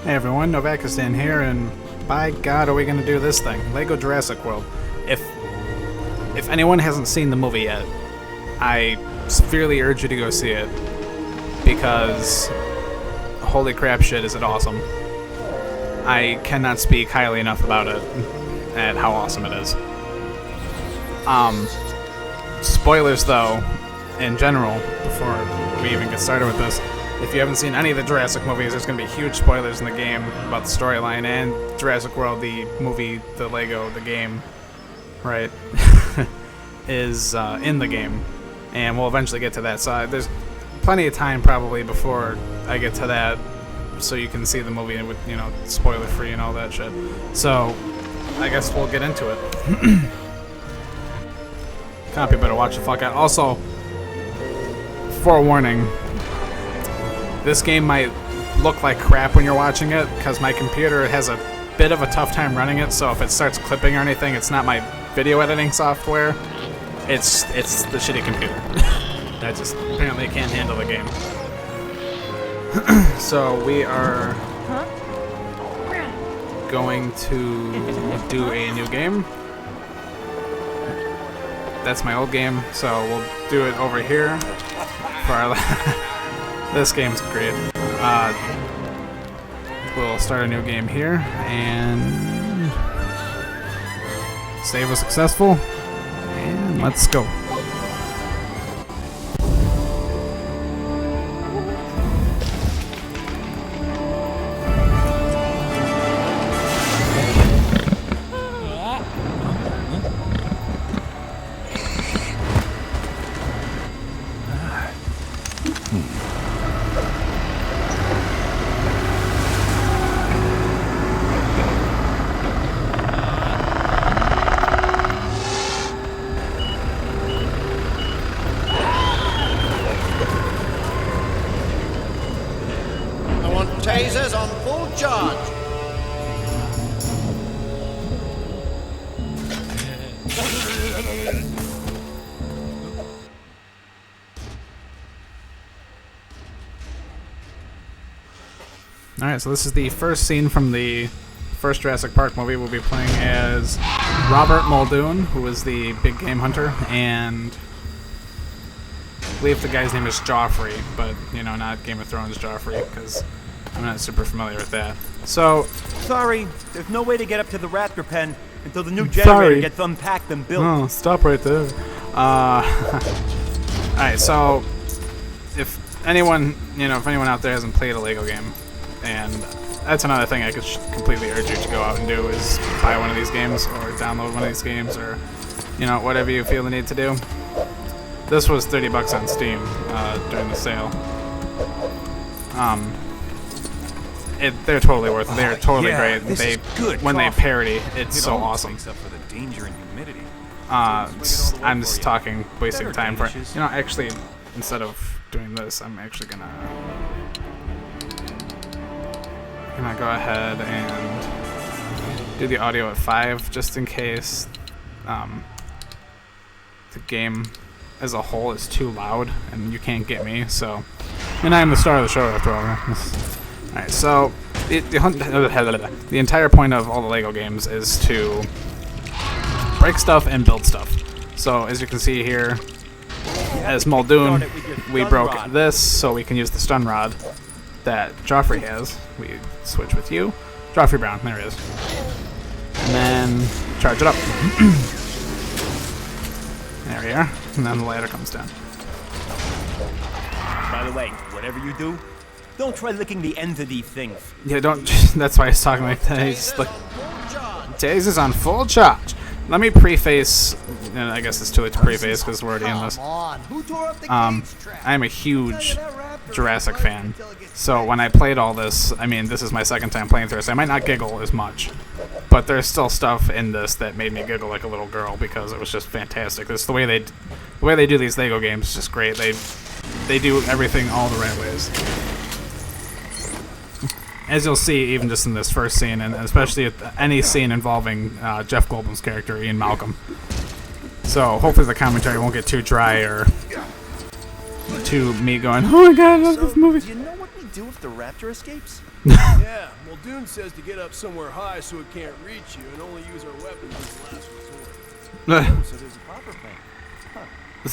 Hey everyone, Novakastand here, and by God are we going to do this thing, Lego Jurassic World. If anyone hasn't seen the movie yet, I severely urge you to go see it, because holy crap shit is it awesome. I cannot speak highly enough about it and how awesome it is. Spoilers though, in general, before we even get started with this. If you haven't seen any of the Jurassic movies, there's going to be huge spoilers in the game about the storyline and Jurassic World, the movie, the Lego, the game, right, is in the game. And we'll eventually get to that. So there's plenty of time probably before I get to that, so you can see the movie with, you know, spoiler free and all that shit. So I guess we'll get into it. Copy better watch the fuck out. Also, forewarning, this game might look like crap when you're watching it, because my computer has a bit of a tough time running it, so if it starts clipping or anything, it's not my video editing software, it's the shitty computer. That just apparently can't handle the game. So we are going to do a new game. That's my old game, so we'll do it over here for our this game's great. We'll start a new game here, and save was successful, and let's go. Tasers on full charge. Alright, so this is the first scene from the first Jurassic Park movie. We'll be playing as Robert Muldoon, who is the big game hunter, and I believe the guy's name is Joffrey, but, you know, not Game of Thrones Joffrey, because I'm not super familiar with that. So, sorry, there's no way to get up to the raptor pen until the new generator gets unpacked and built. Oh, stop right there. Alright, so if anyone out there hasn't played a Lego game, and that's another thing I could completely urge you to go out and do, is buy one of these games or download one of these games, or, you know, whatever you feel the need to do. This was $30 on Steam during the sale. They're totally worth it. They're totally great. When they parody, it's so awesome. Except for the danger and humidity. I'm just talking, wasting time for it. You know, actually, instead of doing this, I'm actually gonna go ahead and do the audio at 5, just in case the game as a whole is too loud and you can't get me. So, and I'm the star of the show after all. Alright, so the entire point of all the Lego games is to break stuff and build stuff. So as you can see here, as Muldoon, we broke this so we can use the stun rod that Joffrey has. We switch with you. Joffrey Brown, there he is. And then charge it up. There we are. And then the ladder comes down. By the way, whatever you do, don't try licking the ends of these things. Yeah, don't. That's why he's talking like that. He's like, Tasers on full charge. Let me preface, and I guess it's too late to preface because we're already in this. I'm a huge Jurassic fan, so when I played all this, I mean, this is my second time playing through it, so I might not giggle as much, but there's still stuff in this that made me giggle like a little girl because it was just fantastic. This the way they do these Lego games is just great. They do everything all the right ways. As you'll see, even just in this first scene, and especially any scene involving Jeff Goldblum's character, Ian Malcolm. So hopefully the commentary won't get too dry or to me going, "Oh my god, I love this movie." You know what we do if the raptor escapes? Yeah, well, Dune says to get up somewhere high so it can't reach you and only use our weapons as a last resort. So there's a proper plan.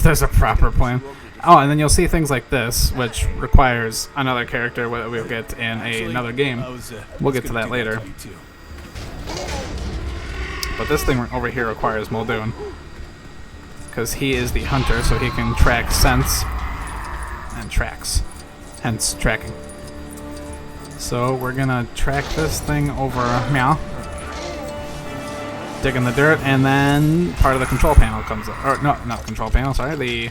There's a proper plan. Oh, and then you'll see things like this, which requires another character that we'll get in another game. We'll get to that later. But this thing over here requires Muldoon, because he is the hunter, so he can track scents and tracks, hence tracking. So we're gonna track this thing over, meow, dig in the dirt, and then part of the control panel comes up. Or no, not control panel, sorry, the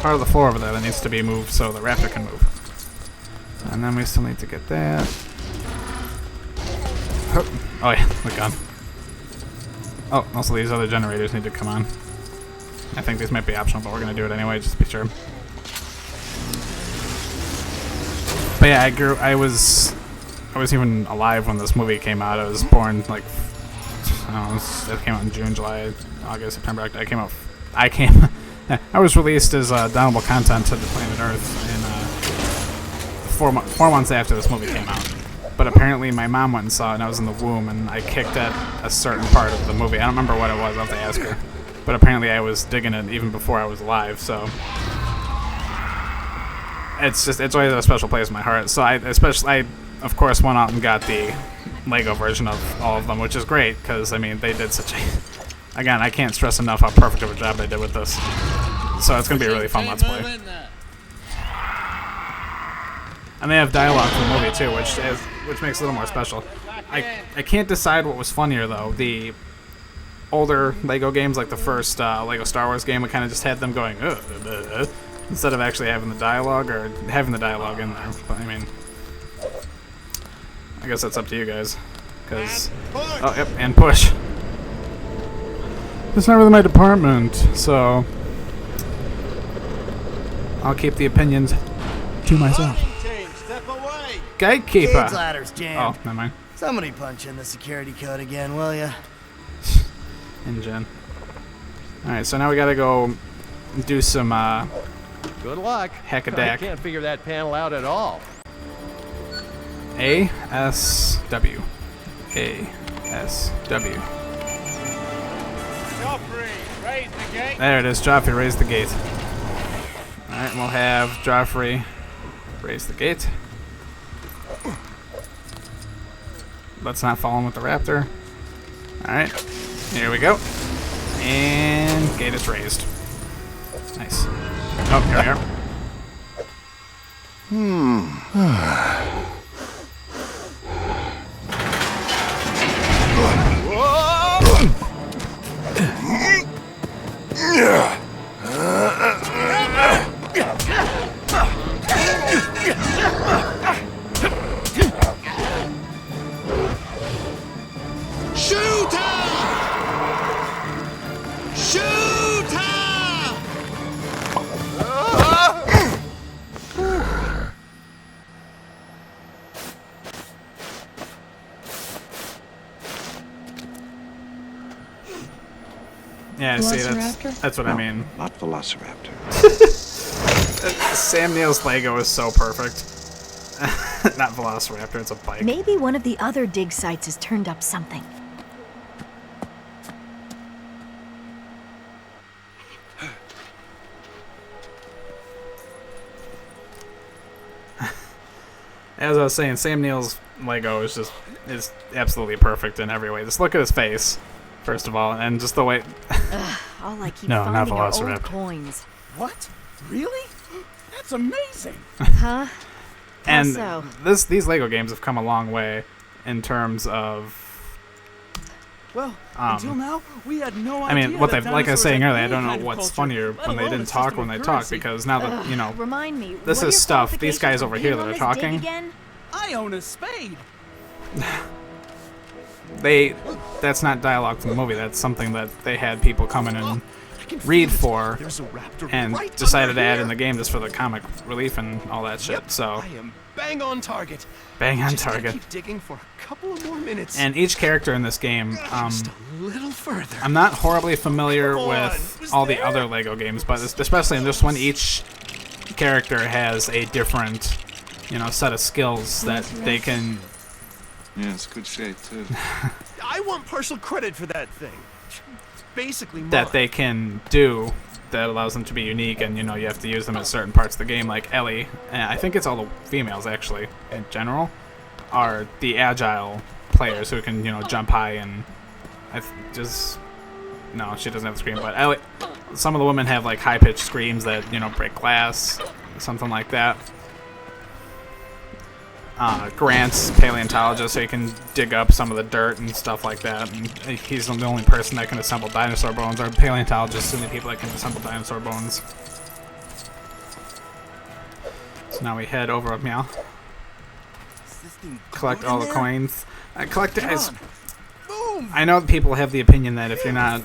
part of the floor over there that needs to be moved so the raptor can move. And then we still need to get that. Oh yeah, the gun. Oh, also these other generators need to come on. I think these might be optional, but we're gonna do it anyway, just to be sure. But yeah, I was even alive when this movie came out. I was born like, I don't know, it came out in June, July, August, September. I was released as downloadable content to the planet Earth in 4 months after this movie came out. But apparently my mom went and saw it, and I was in the womb, and I kicked at a certain part of the movie. I don't remember what it was. I'll have to ask her. But apparently I was digging it even before I was alive, so it's always a special place in my heart. So I of course went out and got the Lego version of all of them, which is great, because I mean they did such a, again, I can't stress enough how perfect of a job they did with this. So it's gonna be a really fun Let's Play. And they have dialogue from the movie too, which makes it a little more special. I can't decide what was funnier though. The older Lego games, like the first Lego Star Wars game, we kind of just had them going instead of actually having the dialogue, or having the dialogue in there. But I mean, I guess that's up to you guys. Cause oh yep, and push. It's not really my department, so I'll keep the opinions to myself. Gatekeeper. Cage ladder's jammed. Oh, never mind. Somebody punch in the security code again, will ya? Engine. Alright, so now we gotta go do some Good luck. Hackadack. I can't figure that panel out at all. ASW. ASW. Joffrey, raise the gate. There it is. Joffrey, raise the gate. Alright, we'll have Joffrey raise the gate. Let's not follow him with the raptor. Alright, here we go. And gate is raised. Nice. Oh, here we are. Yeah, see, that's what I mean. Not Velociraptor. Sam Neill's Lego is so perfect. Not Velociraptor, it's a bike. Maybe one of the other dig sites has turned up something. As I was saying, Sam Neill's Lego is absolutely perfect in every way. Just look at his face, first of all, and just the way. All I keep No, not finding are Velociraptor. old coins. What? Really? That's amazing. Huh? And so. these Lego games have come a long way in terms of. Well, until now, we had no idea. I mean, what that they've, like I was saying dinosaurs earlier, I had don't any know kind of what's culture, funnier let when they alone didn't a talk system when they of talk, currency. because now that, you know, Remind me. this what are is your stuff, these qualifications guys for over being here that on are this talking. dig again? I own a spade. that's not dialogue from the movie, that's something that they had people come in and read for There's a raptor and right decided under to add here. in the game just for the comic relief and all that shit. Yep, So I am bang on target. bang on Just gotta target. keep digging for a couple of more minutes. And each character in this game, Just a little further. I'm not horribly familiar Come on, with was all the there? other Lego games, but especially in this one, each character has a different, set of skills that they can. Yeah, it's good shape too. I want partial credit for that thing. It's basically mine. That they can do that allows them to be unique, and you have to use them at certain parts of the game, like Ellie. And I think it's all the females actually in general are the agile players who can jump high and no, she doesn't have the scream, but Ellie, some of the women have like high-pitched screams that break glass, something like that. Grant's paleontologist, so he can dig up some of the dirt and stuff like that. And he's the only person that can assemble dinosaur bones. Or paleontologists are the people that can assemble dinosaur bones. So now we head over up meow. Collect all the coins. I know people have the opinion that if you're not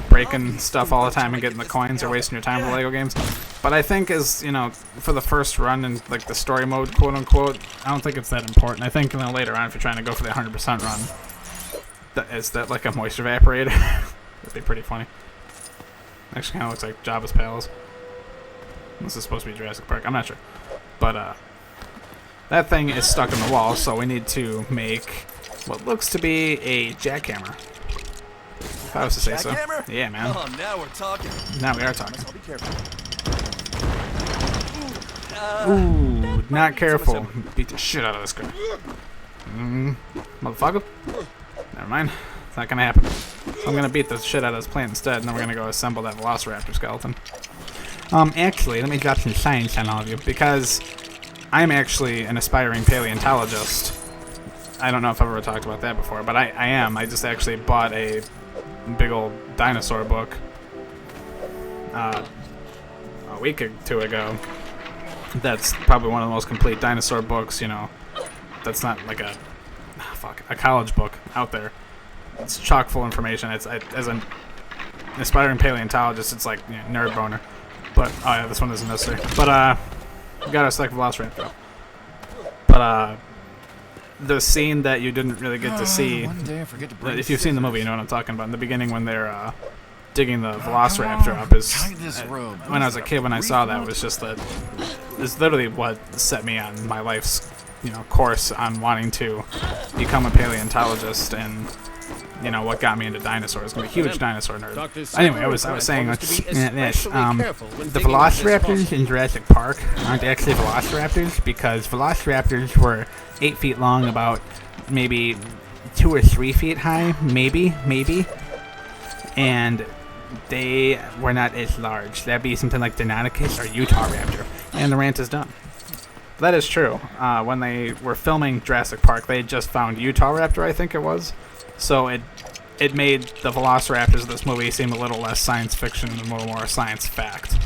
breaking stuff all the time and getting the coins, you're wasting your time with Lego games. But I think for the first run in like the story mode, quote unquote, I don't think it's that important. I think later on, if you're trying to go for the 100% run, is that like a moisture evaporator? That'd be pretty funny. Actually, kind of looks like Jabba's palace. This is supposed to be Jurassic Park. I'm not sure, but that thing is stuck in the wall, so we need to make what looks to be a jackhammer. If I was to say so. Yeah, man. Oh, now we're talking. Now we are talking. I'll be careful. Ooh, not careful. Beat the shit out of this guy. Motherfucker. Never mind. It's not gonna happen. So I'm gonna beat the shit out of this plant instead, and then we're gonna go assemble that Velociraptor skeleton. Actually, let me drop some science on all of you, because I'm actually an aspiring paleontologist. I don't know if I've ever talked about that before, but I am. I just actually bought a big old dinosaur book a week or two ago. That's probably one of the most complete dinosaur books, that's not like a college book out there. It's chock full of information. As an aspiring paleontologist, it's like nerd boner. But oh yeah, this one isn't necessary. But we got our second Velociraptor. But the scene that you didn't really get to see, if you've seen the movie, you know what I'm talking about. In the beginning, when they're digging the Velociraptor up, is when I was a kid, when I saw that, it was just that. It's literally what set me on my life's, course on wanting to become a paleontologist, and what got me into dinosaurs. I'm a huge dinosaur nerd. Anyway, I was saying this. The Velociraptors in Jurassic Park aren't actually Velociraptors, because Velociraptors were 8 feet long, about maybe 2 or 3 feet high, maybe, and they were not as large. That'd be something like Deinonychus or Utah Raptor. And the rant is done. That is true. When they were filming Jurassic Park, they had just found Utah Raptor, I think it was. So it made the Velociraptors of this movie seem a little less science fiction and a little more science fact.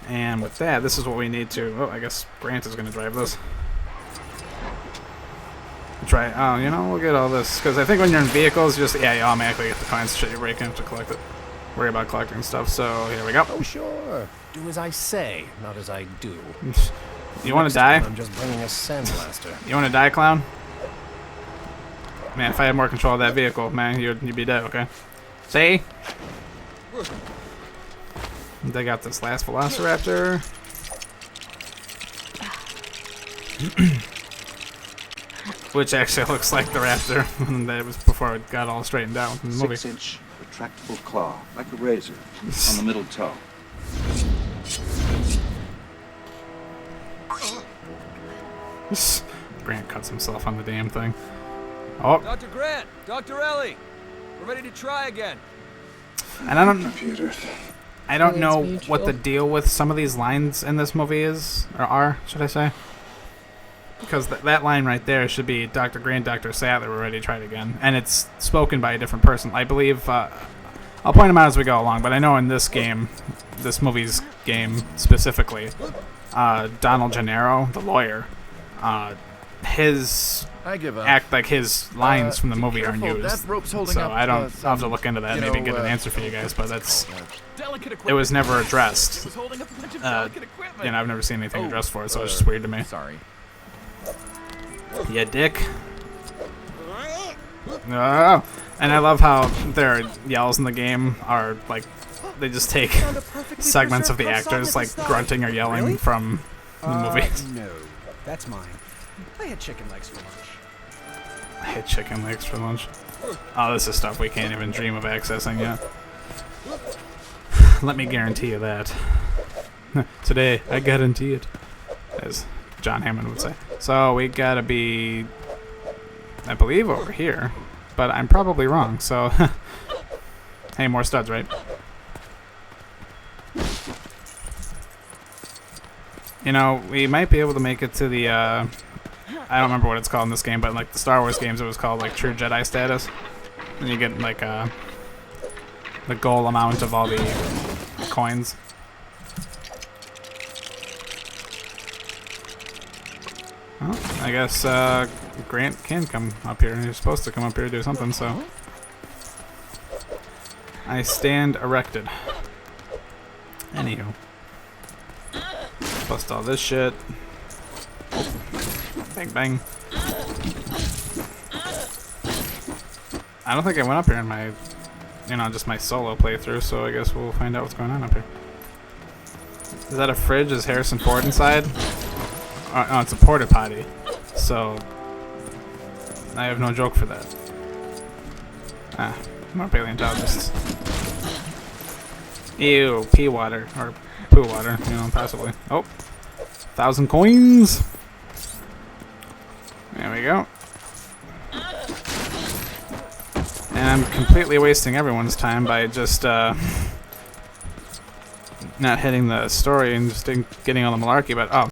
And with that, this is what we need to... Oh, I guess Grant is going to drive this. We'll get all this. Because I think when you're in vehicles, you automatically get the coins. Shit, you're breaking to collect it. Worry about collecting stuff, so here we go. Oh, sure. Do as I say, not as I do. You want to die? I'm just bringing a sandblaster. You want to die, clown? Man, if I had more control of that vehicle, man, you'd be dead, okay? See? They got this last Velociraptor. Which actually looks like the raptor that was before it got all straightened out in the movie. 6-inch retractable claw, like a razor, on the middle toe. Grant cuts himself on the damn thing. Oh. Dr. Grant, Dr. Ellie, we're ready to try again. And I don't know what the deal with some of these lines in this movie is, or are, should I say? Because that line right there should be Dr. Grant, Dr. Sattler, we're ready to try it again. And it's spoken by a different person. I believe, I'll point them out as we go along, but I know in this game, this movie's game specifically, Donald Gennaro, the lawyer, his his lines from the movie aren't used. So I'll have to look into that and maybe get an answer for you guys, but it was never addressed. I've never seen anything addressed for it, so it's just weird to me. Sorry. Yeah, dick. Oh. And I love how their yells in the game are like they just take segments of the actors like grunting or yelling from the movie. No, that's mine. I had chicken legs for lunch. I had chicken legs for lunch. Oh, this is stuff we can't even dream of accessing yet. Let me guarantee you that. Today, I guarantee it. As John Hammond would say. So, we gotta be, I believe, over here. But I'm probably wrong, so... Hey, more studs, right? You know, we might be able to make it to the, I don't remember what it's called in this game, but like the Star Wars games, it was called like True Jedi status. And you get like the goal amount of all the coins. Well, I guess Grant can come up here. He's supposed to come up here to do something, so... I stand erected. Anywho. Bust all this shit. Bang, bang. I don't think I went up here in my, just my solo playthrough, so I guess we'll find out what's going on up here. Is that a fridge? Is Harrison Ford inside? Oh, it's a porta potty. So, I have no joke for that. More paleontologists. Ew, pee water. Or poo water, possibly. Oh, 1,000 coins. There we go. And I'm completely wasting everyone's time by just not hitting the story and just getting all the malarkey, but oh.